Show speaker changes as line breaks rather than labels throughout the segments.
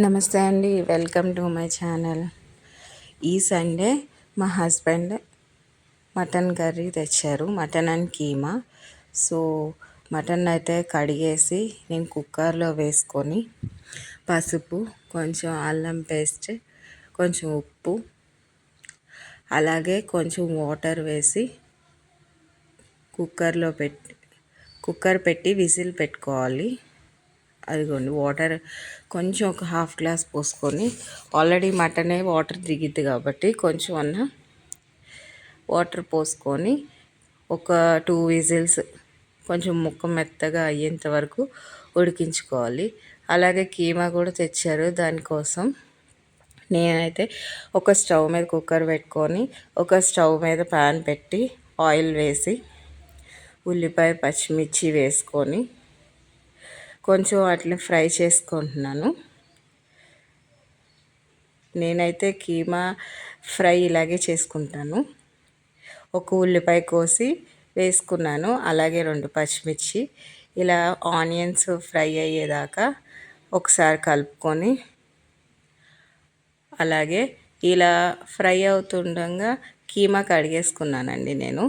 నమస్తే అండి, welcome to my channel. ఈ సండే మా హస్బెండ్ మటన్ కర్రీ తెచ్చారు, mutton and keema. So mutton అయితే కడిగేసి నేను కుక్కర్లో వేసుకొని పసుపు, కొంచెం అల్లం పేస్ట్, కొంచెం ఉప్పు, అలాగే కొంచెం వాటర్ వేసి కుక్కర్ పెట్టి విజిల్ పెట్టుకోవాలి. అదిగోండి వాటర్ కొంచెం ఒక హాఫ్ గ్లాస్ పోసుకొని, ఆల్రెడీ మటనే వాటర్ దిగిద్ది కాబట్టి కొంచెం వాటర్ పోసుకొని ఒక 2 విజిల్స్ కొంచెం ముక్క మెత్తగా అయ్యేంత వరకు ఉడికించుకోవాలి. అలాగే కీమా కూడా తెచ్చారు, దానికోసం నేనైతే ఒక స్టవ్ మీద కుక్కర్ పెట్టుకొని ఒక స్టవ్ మీద ప్యాన్ పెట్టి ఆయిల్ వేసి ఉల్లిపాయ పచ్చిమిర్చి వేసుకొని కొంచెం అట్లా ఫ్రై చేసుకుంటున్నాను. నేనైతే కీమా ఫ్రై ఇలాగే చేసుకుంటాను. ఒక ఉల్లిపాయ కోసి వేసుకున్నాను, అలాగే 2 పచ్చిమిర్చి. ఇలా ఆనియన్స్ ఫ్రై అయ్యేదాకా ఒకసారి కలుపుకొని, అలాగే ఇలా ఫ్రై అవుతుండగా కీమా కడిగేసుకున్నానండి. నేను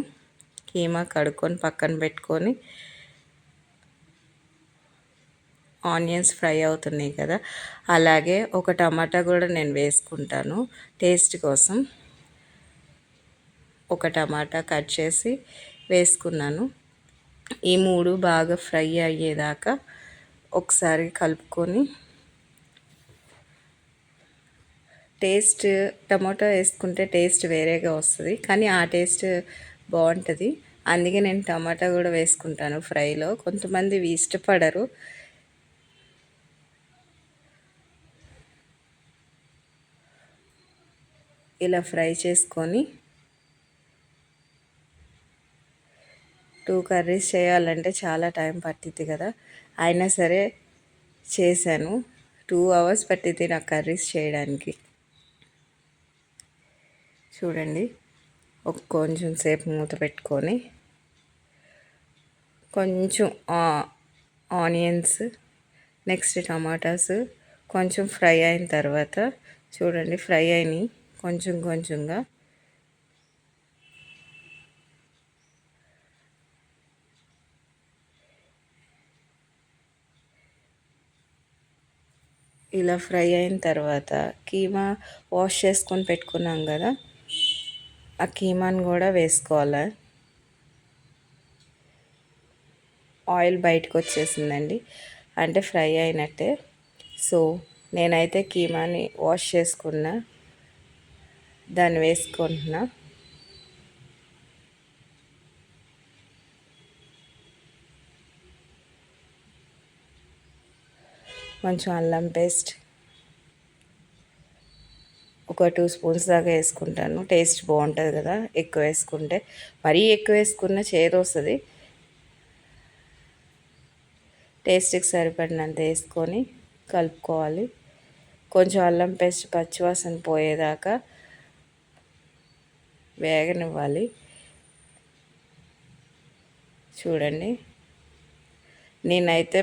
కీమా కడుక్కొని పక్కన పెట్టుకొని, ఆనియన్స్ ఫ్రై అవుతున్నాయి కదా, అలాగే ఒక టమాటా కూడా నేను వేసుకుంటాను టేస్ట్ కోసం. ఒక టమాటా కట్ చేసి వేసుకున్నాను. ఈ 3 బాగా ఫ్రై అయ్యేదాకా ఒకసారి కలుపుకొని, టమాటో వేసుకుంటే టేస్ట్ వేరేగా వస్తుంది, కానీ ఆ టేస్ట్ బాగుంటుంది. అందుకే నేను టమాటా కూడా వేసుకుంటాను ఫ్రైలో. కొంతమంది ఇష్టపడరు. ఇలా ఫ్రై చేసుకొని 2 కర్రీస్ చేయాలంటే చాలా టైం పట్టిద్ది కదా, అయినా సరే చేశాను. 2 అవర్స్ పట్టిద్ది నాకు కర్రీస్ చేయడానికి. చూడండి, కొంచెం సేపు మూత పెట్టుకొని కొంచెం ఆనియన్స్, నెక్స్ట్ టమాటాస్ కొంచెం ఫ్రై అయిన తర్వాత, చూడండి ఫ్రై అయినాయి కొంచెంగా. ఇలా ఫ్రై అయిన తర్వాత కీమా వాష్ చేసుకొని పెట్టుకున్నాం కదా, ఆ కీమాని కూడా వేసుకోవాలి. ఆయిల్ బయటకు వచ్చేసిందండి, అంటే ఫ్రై అయినట్టే. సో నేనైతే కీమాని వాష్ చేసుకున్న దాన్ని వేసుకుంటున్నా. కొంచెం అల్లం పేస్ట్ ఒక 2 స్పూన్స్ దాకా వేసుకుంటాను, టేస్ట్ బాగుంటుంది కదా ఎక్కువ వేసుకుంటే. మరీ ఎక్కువ వేసుకున్న చేదు వస్తుంది. టేస్ట్కి సరిపడినంత వేసుకొని కలుపుకోవాలి. కొంచెం అల్లం పేస్ట్ పచ్చివాసన పోయేదాకా వేగనివ్వాలి. చూడండి, నేనైతే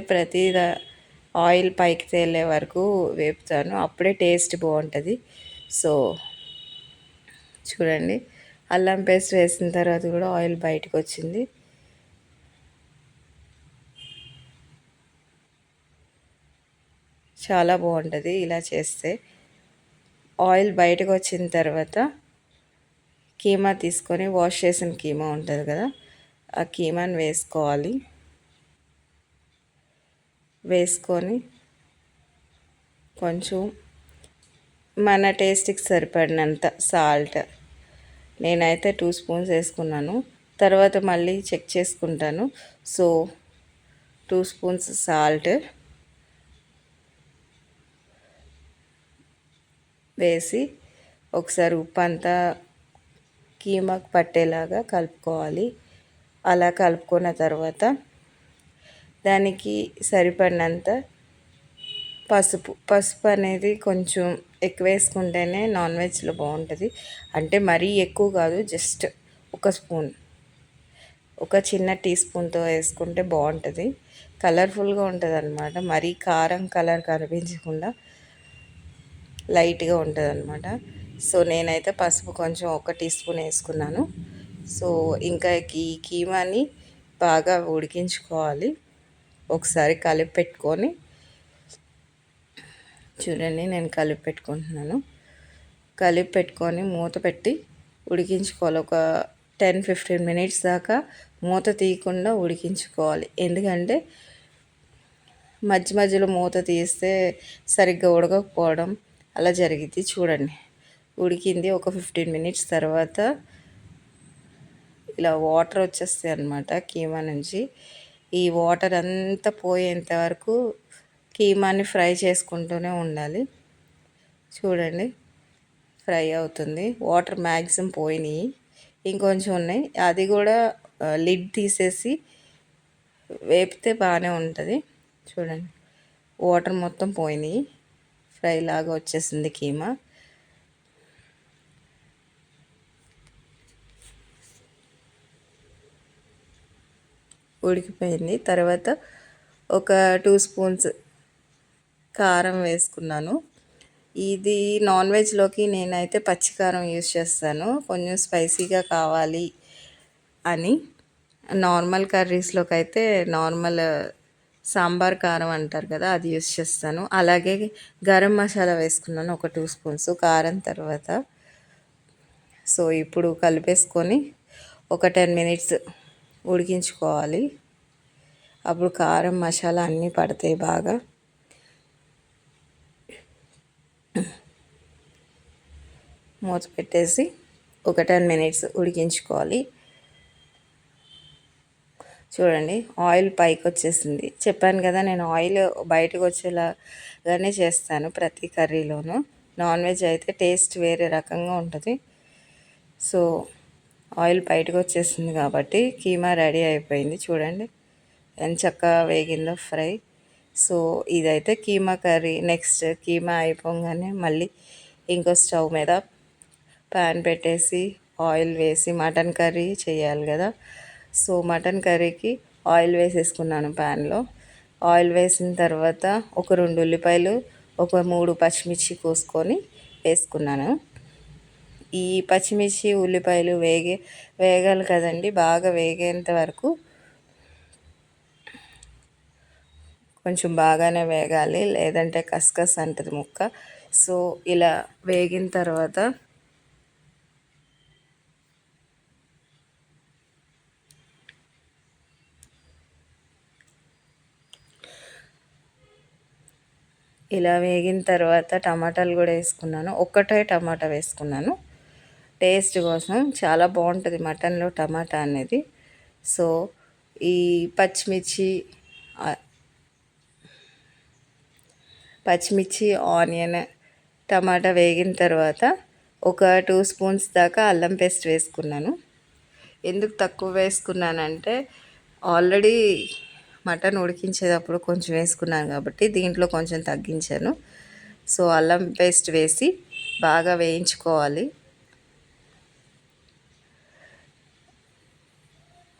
ఆయిల్ పైకి తేలే వరకు వేపుతాను, అప్పుడే టేస్ట్ బాగుంటుంది. సో చూడండి, అల్లం పేస్ట్ వేసిన తర్వాత కూడా ఆయిల్ బయటకు వచ్చింది. చాలా బాగుంటుంది ఇలా చేస్తే. ఆయిల్ బయటకు వచ్చిన తర్వాత కీమా తీసుకొని, వాష్ చేసిన కీమా ఉంటుంది కదా, ఆ కీమాని వేసుకొని కొంచెం మన టేస్ట్కి సరిపడినంత సాల్ట్, నేనైతే 2 స్పూన్స్ వేసుకున్నాను, తర్వాత మళ్ళీ చెక్ చేసుకుంటాను. సో 2 స్పూన్స్ సాల్ట్ వేసి ఒకసారి ఉప్పు అంతా కీమాకు పట్టేలాగా కలుపుకోవాలి. అలా కలుపుకున్న తర్వాత దానికి సరిపడినంత పసుపు అనేది కొంచెం ఎక్కువ వేసుకుంటేనే నాన్ వెజ్లో బాగుంటుంది. అంటే మరీ ఎక్కువ కాదు, జస్ట్ ఒక స్పూన్, ఒక చిన్న టీ స్పూన్తో వేసుకుంటే బాగుంటుంది. కలర్ఫుల్గా ఉంటుంది అన్నమాట, మరీ కలర్ కనిపించకుండా. లైట్గా ఉంటుంది అనమాట. సో నేనైతే పసుపు కొంచెం 1 టీ స్పూన్ వేసుకున్నాను. సో ఇంకా ఈ కీమాని బాగా ఉడికించుకోవాలి. ఒకసారి కలిపి పెట్టుకొని చూడండి, నేను కలిపి పెట్టుకుంటున్నాను. కలిపి పెట్టుకొని మూత పెట్టి ఉడికించుకోవాలి. ఒక 10-15 మినిట్స్ దాకా మూత తీయకుండా ఉడికించుకోవాలి. ఎందుకంటే మధ్య మధ్యలో మూత తీస్తే సరిగ్గా ఉడకకపోవడం అలా జరిగింది. చూడండి, ఉడికింది. ఒక 15 మినిట్స్ తర్వాత ఇలా వాటర్ వచ్చేస్తాయి అన్నమాట కీమా నుంచి. ఈ వాటర్ అంతా పోయేంత వరకు కీమాని ఫ్రై చేసుకుంటూనే ఉండాలి. చూడండి, ఫ్రై అవుతుంది. వాటర్ మ్యాక్సిమం పోయినాయి, ఇంకొంచెం ఉన్నాయి. అది కూడా లిడ్ తీసేసి వేపితే బాగానే ఉంటుంది. చూడండి, వాటర్ మొత్తం పోయినాయి, ఫ్రై లాగా వచ్చేసింది కీమా. ఉడికిపోయింది. తర్వాత ఒక 2 స్పూన్స్ కారం వేసుకున్నాను. ఇది నాన్ వెజ్లోకి నేనైతే పచ్చికారం యూజ్ చేస్తాను, కొంచెం స్పైసీగా కావాలి అని. నార్మల్ కర్రీస్లోకి అయితే నార్మల్ సాంబార్ కారం అంటారు కదా, అది యూజ్ చేస్తాను. అలాగే గరం మసాలా వేసుకున్నాను ఒక 2 స్పూన్స్ కారం తర్వాత. సో ఇప్పుడు కలిపేసుకొని ఒక 10 మినిట్స్ ఉడికించుకోవాలి. అప్పుడు కారం మసాలా అన్నీ పడతాయి బాగా. మూత పెట్టేసి ఒక 10 మినిట్స్ ఉడికించుకోవాలి. చూడండి, ఆయిల్ పైకి వచ్చేసింది. చెప్పాను కదా, నేను ఆయిల్ బయటకు వచ్చేలాగానే చేస్తాను ప్రతి కర్రీలోనూ. నాన్ వెజ్ అయితే టేస్ట్ వేరే రకంగా ఉంటుంది. సో ఆయిల్ బయటకు వచ్చేసింది కాబట్టి కీమా రెడీ అయిపోయింది. చూడండి ఎంత చక్కగా వేగిందో ఫ్రై. సో ఇదైతే కీమా కర్రీ. నెక్స్ట్ కీమా అయిపోగానే మళ్ళీ ఇంకో స్టవ్ మీద ప్యాన్ పెట్టేసి ఆయిల్ వేసి మటన్ కర్రీ చేయాలి కదా. సో మటన్ కర్రీకి ఆయిల్ వేసేసుకున్నాను ప్యాన్లో. ఆయిల్ వేసిన తర్వాత ఒక 2 ఉల్లిపాయలు, ఒక 3 పచ్చిమిర్చి కోసుకొని వేసుకున్నాను. ఈ పచ్చిమిర్చి ఉల్లిపాయలు వేగాలి కదండి. బాగా వేగేంత వరకు కొంచెం బాగానే వేగాలి, లేదంటే కసకస అంటది ముక్క. సో ఇలా వేగిన తర్వాత టమాటాలు కూడా వేసుకున్నాను. ఒక్కటే టమాటా వేసుకున్నాను టేస్ట్ కోసం. చాలా బాగుంటుంది మటన్లో టమాటా అనేది. సో ఈ పచ్చిమిర్చి ఆనియన్ టమాటా వేగిన తర్వాత ఒక 2 స్పూన్స్ దాకా అల్లం పేస్ట్ వేసుకున్నాను. ఎందుకు తక్కువ వేసుకున్నానంటే ఆల్రెడీ మటన్ ఉడికించేటప్పుడు కొంచెం వేసుకున్నాను కాబట్టి దీంట్లో కొంచెం తగ్గించాను. సో అల్లం పేస్ట్ వేసి బాగా వేయించుకోవాలి.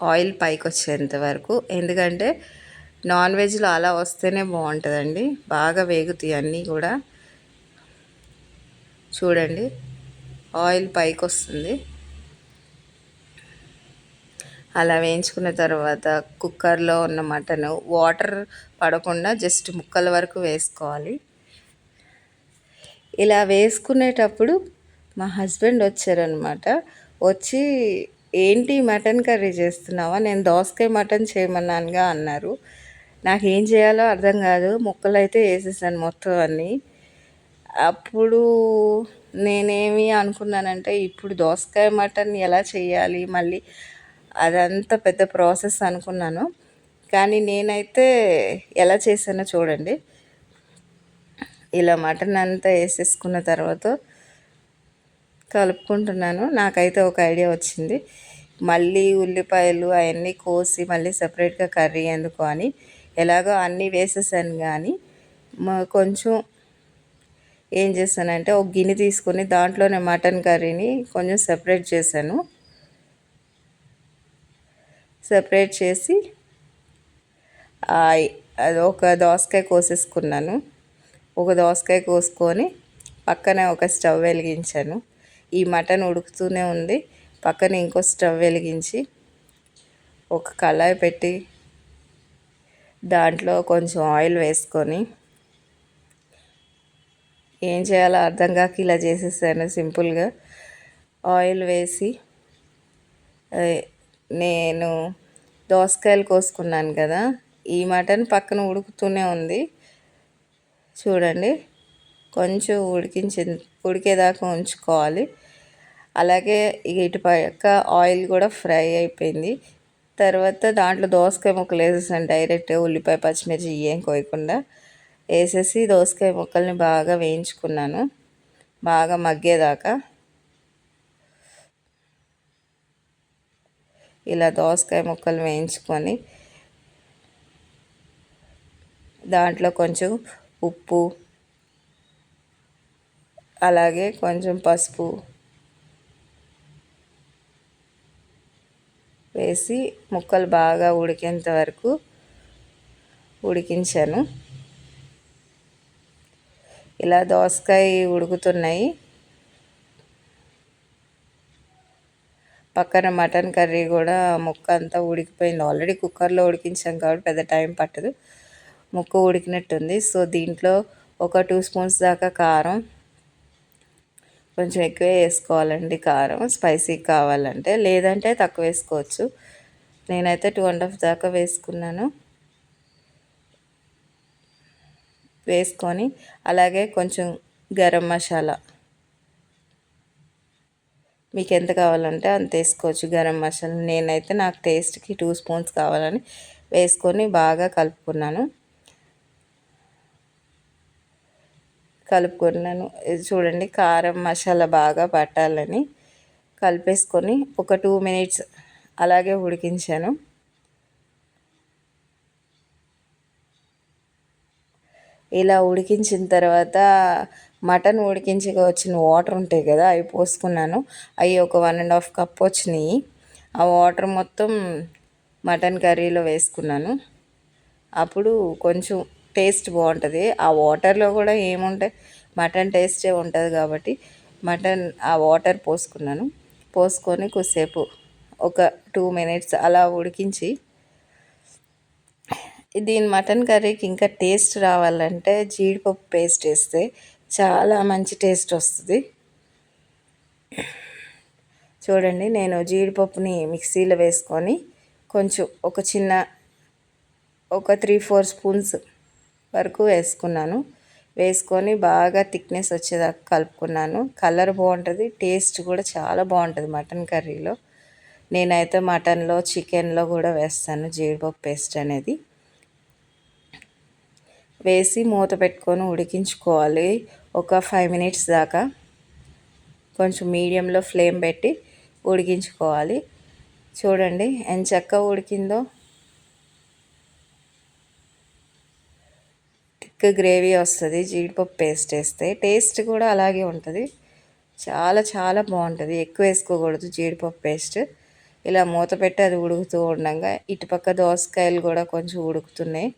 ఆయిల్ పైకి వచ్చేంత వరకు. ఎందుకంటే నాన్ వెజ్లో అలా వస్తేనే బాగుంటుందండి, బాగా వేగుతాయి అన్నీ కూడా. చూడండి, ఆయిల్ పైకి వస్తుంది. అలా వేయించుకున్న తర్వాత కుక్కర్లో ఉన్న మటన్ వాటర్ పడకుండా జస్ట్ ముక్కల వరకు వేసుకోవాలి. ఇలా వేసుకునేటప్పుడు మా హస్బెండ్ వచ్చారనమాట. వచ్చి ఏంటి మటన్ కర్రీ చేస్తున్నావా, నేను దోసకాయ మటన్ చేయమన్నానుగా అన్నారు. నాకేం చేయాలో అర్థం కాదు. ముక్కలు అయితే వేసేసాను మొత్తం అన్నీ. అప్పుడు నేనేమి అనుకున్నానంటే ఇప్పుడు దోసకాయ మటన్ ఎలా చేయాలి, మళ్ళీ అదంతా పెద్ద ప్రాసెస్ అనుకున్నాను. కానీ నేనైతే ఎలా చేశానో చూడండి. ఇలా మటన్ అంతా వేసేసుకున్న తర్వాత కలుపుకుంటున్నాను. నాకైతే ఒక ఐడియా వచ్చింది. మళ్ళీ ఉల్లిపాయలు అవన్నీ కోసి మళ్ళీ సపరేట్గా కర్రీ ఎందుకు అని, ఎలాగో అన్నీ వేసేసాను. కానీ కొంచెం ఏం చేశానంటే ఒక గిన్నె తీసుకొని దాంట్లోనే మటన్ కర్రీని కొంచెం సెపరేట్ చేశాను. సెపరేట్ చేసి అది ఒక దోసకాయ కోసేసుకున్నాను. ఒక దోసకాయ కోసుకొని పక్కనే ఒక స్టవ్ వెలిగించాను. ఈ మటన్ ఉడుకుతూనే ఉంది. పక్కన ఇంకో స్టవ్ వెలిగించి ఒక కళాయి పెట్టి దాంట్లో కొంచెం ఆయిల్ వేసుకొని, ఏం చేయాలో అర్థం కాక ఇలా చేసేసాను సింపుల్గా. ఆయిల్ వేసి నేను దోసకాయలు కోసుకున్నాను కదా, ఈ మటన్ పక్కన ఉడుకుతూనే ఉంది. చూడండి, కొంచెం ఉడికేదాకా ఉంచుకోవాలి. అలాగే ఇటు పక్క ఆయిల్ కూడా ఫ్రై అయిపోయింది. తర్వాత దాంట్లో దోసకాయ ముక్కలు వేసేసాను డైరెక్ట్, ఉల్లిపాయ పచ్చిమిర్చి ఏం కోయకుండా వేసేసి దోసకాయ ముక్కల్ని బాగా వేయించుకున్నాను, బాగా మగ్గేదాకా. ఇలా దోసకాయ ముక్కలు వేయించుకొని దాంట్లో కొంచెం ఉప్పు, అలాగే కొంచెం పసుపు వేసి ముక్కలు బాగా ఉడికేంత వరకు ఉడికించాను. ఇలా దోసకాయ ఉడుకుతున్నాయి. పక్కన మటన్ కర్రీ కూడా ముక్క అంతా ఉడికిపోయింది. ఆల్రెడీ కుక్కర్లో ఉడికించాం కాబట్టి పెద్ద టైం పట్టదు, ముక్క ఉడికినట్టుంది. సో దీంట్లో ఒక 2 స్పూన్స్ దాకా కారం, కొంచెం ఎక్కువే వేసుకోవాలండి కారం స్పైసీ కావాలంటే, లేదంటే తక్కువ వేసుకోవచ్చు. నేనైతే 2.5 దాకా వేసుకున్నాను. వేసుకొని అలాగే కొంచెం గరం మసాలా, మీకు ఎంత కావాలంటే అంత వేసుకోవచ్చు గరం మసాలా. నేనైతే నాకు టేస్ట్కి 2 స్పూన్స్ కావాలని వేసుకొని బాగా కలుపుకున్నాను. ఇది చూడండి, కారం మసాలా బాగా పట్టాలని కలిపేసుకొని ఒక 2 మినిట్స్ అలాగే ఉడికించాను. ఇలా ఉడికించిన తర్వాత మటన్ ఉడికించి వచ్చిన వాటర్ ఉంటాయి కదా, అవి పోసుకున్నాను. అవి ఒక 1.5 కప్ వచ్చినాయి. ఆ వాటర్ మొత్తం మటన్ కర్రీలో వేసుకున్నాను. అప్పుడు కొంచెం టేస్ట్ బాగుంటుంది. ఆ వాటర్లో కూడా ఏముంటాయి, మటన్ టేస్టే ఉంటుంది కాబట్టి ఆ వాటర్ పోసుకున్నాను. పోసుకొని కొద్దిసేపు ఒక 2 మినిట్స్ అలా ఉడికించి, దీని మటన్ కర్రీకి ఇంకా టేస్ట్ రావాలంటే జీడిపప్పు పేస్ట్ వేస్తే చాలా మంచి టేస్ట్ వస్తుంది. చూడండి, నేను జీడిపప్పుని మిక్సీలో వేసుకొని కొంచెం ఒక 3-4 స్పూన్స్ వరకు వేసుకున్నాను. వేసుకొని బాగా థిక్నెస్ వచ్చేదాకా కలుపుకున్నాను. కలర్ బాగుంటుంది, టేస్ట్ కూడా చాలా బాగుంటుంది మటన్ కర్రీలో. నేనైతే మటన్లో, చికెన్లో కూడా వేస్తాను జీడిపప్పు పేస్ట్ అనేది. వేసి మూత పెట్టుకొని ఉడికించుకోవాలి ఒక 5 మినిట్స్ దాకా. కొంచెం మీడియంలో ఫ్లేమ్ పెట్టి ఉడికించుకోవాలి. చూడండి ఎంత చక్కగా ఉడికిందో. థిక్ గ్రేవీ వస్తుంది జీడిపప్పు పేస్ట్ వేస్తే. టేస్ట్ కూడా అలాగే ఉంటుంది, చాలా చాలా బాగుంటుంది. ఎక్కువ వేసుకోకూడదు జీడిపప్పు పేస్ట్. ఇలా మూత పెట్టి అది ఉడుకుతూ ఉండగా ఇటుపక్క దోసకాయలు కూడా కొంచెం ఉడుకుతున్నాయి.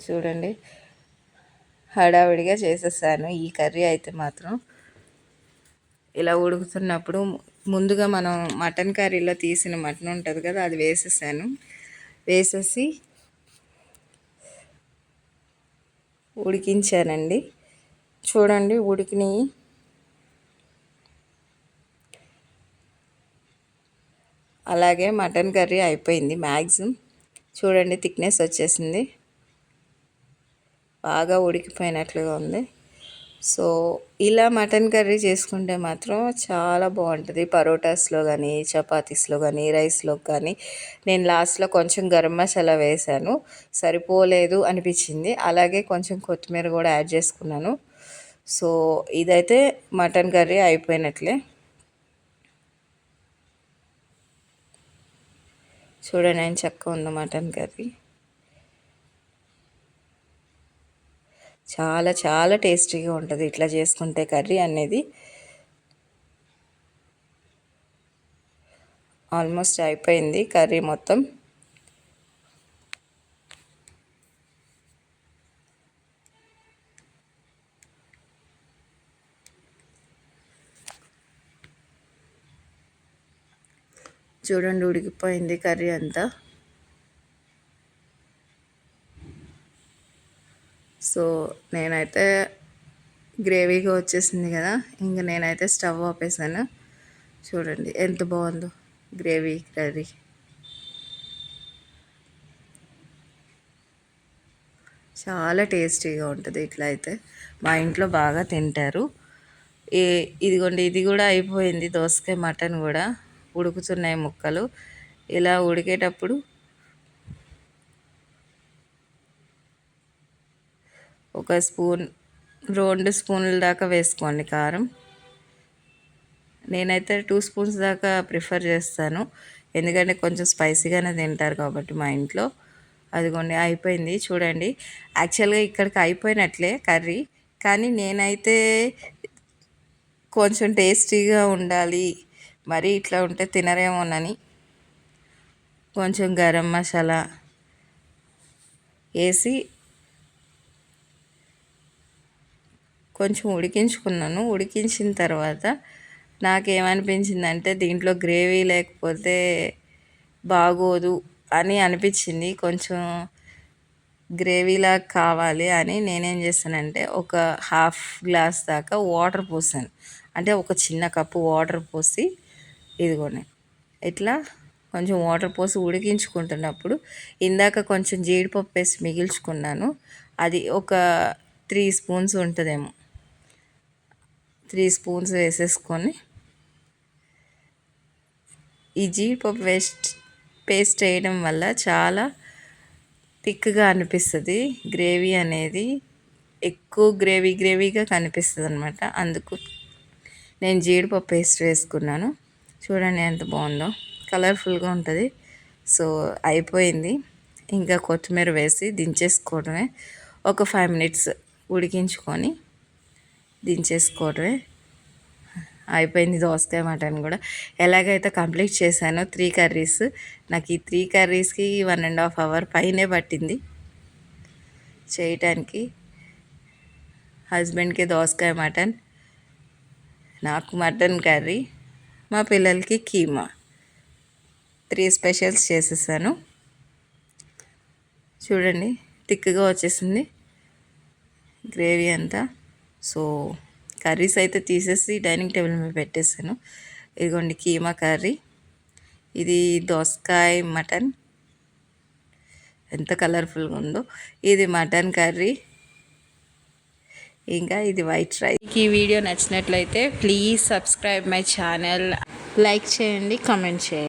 చూడండి, హడావిడిగా చేసేసాను ఈ కర్రీ అయితే మాత్రం. ఇలా ఉడుకుతున్నప్పుడు ముందుగా మనం మటన్ కర్రీలో తీసిన మటన్ ఉంటుంది కదా, అది వేసేసాను. వేసేసి ఉడికించానండి. చూడండి ఉడికినాయి. అలాగే మటన్ కర్రీ అయిపోయింది మ్యాక్సిమం. చూడండి థిక్నెస్ వచ్చేసింది, బాగా ఉడికిపోయినట్లుగా ఉంది. సో ఇలా మటన్ కర్రీ చేసుకుంటే మాత్రం చాలా బాగుంటుంది. పరోటాస్లో కానీ, చపాతీస్లో కానీ, రైస్లో కానీ. నేను లాస్ట్లో కొంచెం గరం మసాలా వేసాను, సరిపోలేదు అనిపించింది. అలాగే కొంచెం కొత్తిమీర కూడా యాడ్ చేసుకున్నాను. సో ఇదైతే మటన్ కర్రీ అయిపోయినట్లే. చూడండి నేను చక్కగా ఉంది మటన్ కర్రీ. చాలా చాలా టేస్టీగా ఉంటుంది ఇట్లా చేసుకుంటే కర్రీ అనేది. ఆల్మోస్ట్ అయిపోయింది కర్రీ మొత్తం. చూడండి ఉడికిపోయింది కర్రీ అంతా. సో నేనైతే గ్రేవీగా వచ్చేసింది కదా, ఇంకా నేనైతే స్టవ్ ఆపేసాను. చూడండి ఎంత బాగుందో గ్రేవీ కర్రీ. చాలా టేస్టీగా ఉంటుంది ఇట్లా అయితే. మా ఇంట్లో బాగా తింటారు. ఇదిగోండి ఇది కూడా అయిపోయింది. దోసకాయ మటన్ కూడా ఉడుకుతున్నాయి ముక్కలు. ఇలా ఉడికేటప్పుడు ఒక స్పూన్ 2 స్పూన్ల దాకా వేసుకోండి కారం. నేనైతే 2 స్పూన్స్ దాకా ప్రిఫర్ చేస్తాను, ఎందుకంటే కొంచెం స్పైసీగానే తింటారు కాబట్టి మా ఇంట్లో. అదిగోండి అయిపోయింది చూడండి. యాక్చువల్గా ఇక్కడికి అయిపోయినట్లే కర్రీ, కానీ నేనైతే కొంచెం టేస్టీగా ఉండాలి, మరి ఇట్లా ఉంటే తినరేమోనని కొంచెం గరం మసాలా వేసి కొంచెం ఉడికించుకున్నాను. ఉడికించిన తర్వాత నాకేమనిపించిందంటే దీంట్లో గ్రేవీ లేకపోతే బాగోదు అని అనిపించింది. కొంచెం గ్రేవీలా కావాలి అని నేనేం చేస్తానంటే ఒక హాఫ్ గ్లాస్ దాకా వాటర్ పోసాను. అంటే ఒక చిన్న కప్పు వాటర్ పోసి ఇదిగోండి ఇట్లా కొంచెం వాటర్ పోసి ఉడికించుకుంటున్నప్పుడు ఇందాక కొంచెం జీడిపప్పు వేసి మిగిల్చుకున్నాను. అది ఒక 3 స్పూన్స్ ఉంటుందేమో. 3 స్పూన్స్ వేసేసుకొని ఈ జీడిపప్పు పేస్ట్ వేయడం వల్ల చాలా థిక్గా అనిపిస్తుంది. గ్రేవీ అనేది ఎక్కువ గ్రేవీగా కనిపిస్తుంది అనమాట. అందుకు నేను జీడిపప్పు పేస్ట్ వేసుకున్నాను. చూడండి ఎంత బాగుందో, కలర్ఫుల్గా ఉంటుంది. సో అయిపోయింది, ఇంకా కొత్తిమీర వేసి దించేసుకోవడమే. ఒక 5 మినిట్స్ ఉడికించుకొని దించేసుకోవడమే. అయిపోయింది దోసకాయ మటన్ కూడా. ఎలాగైతే కంప్లీట్ చేశానో 3 కర్రీస్. నాకు ఈ 3 కర్రీస్కి 1.5 అవర్ పైనే పట్టింది చేయటానికి. హస్బెండ్కి దోసకాయ మటన్, నాకు మటన్ కర్రీ, మా పిల్లలకి కీమా, 3 స్పెషల్స్ చేసేసాను. చూడండి థిక్గా వచ్చేసింది గ్రేవీ అంతా. సో కర్రీస్ అయితే తీసేసి డైనింగ్ టేబుల్ మీద పెట్టేసాను. ఇదిగోండి కీమా కర్రీ, ఇది దోసకాయ మటన్ ఎంత కలర్ఫుల్గా ఉందో, ఇది మటన్ కర్రీ, ఇంకా ఇది వైట్ రైస్. ఈ వీడియో నచ్చినట్లయితే please subscribe my channel, like చేయండి, కామెంట్ చేయండి.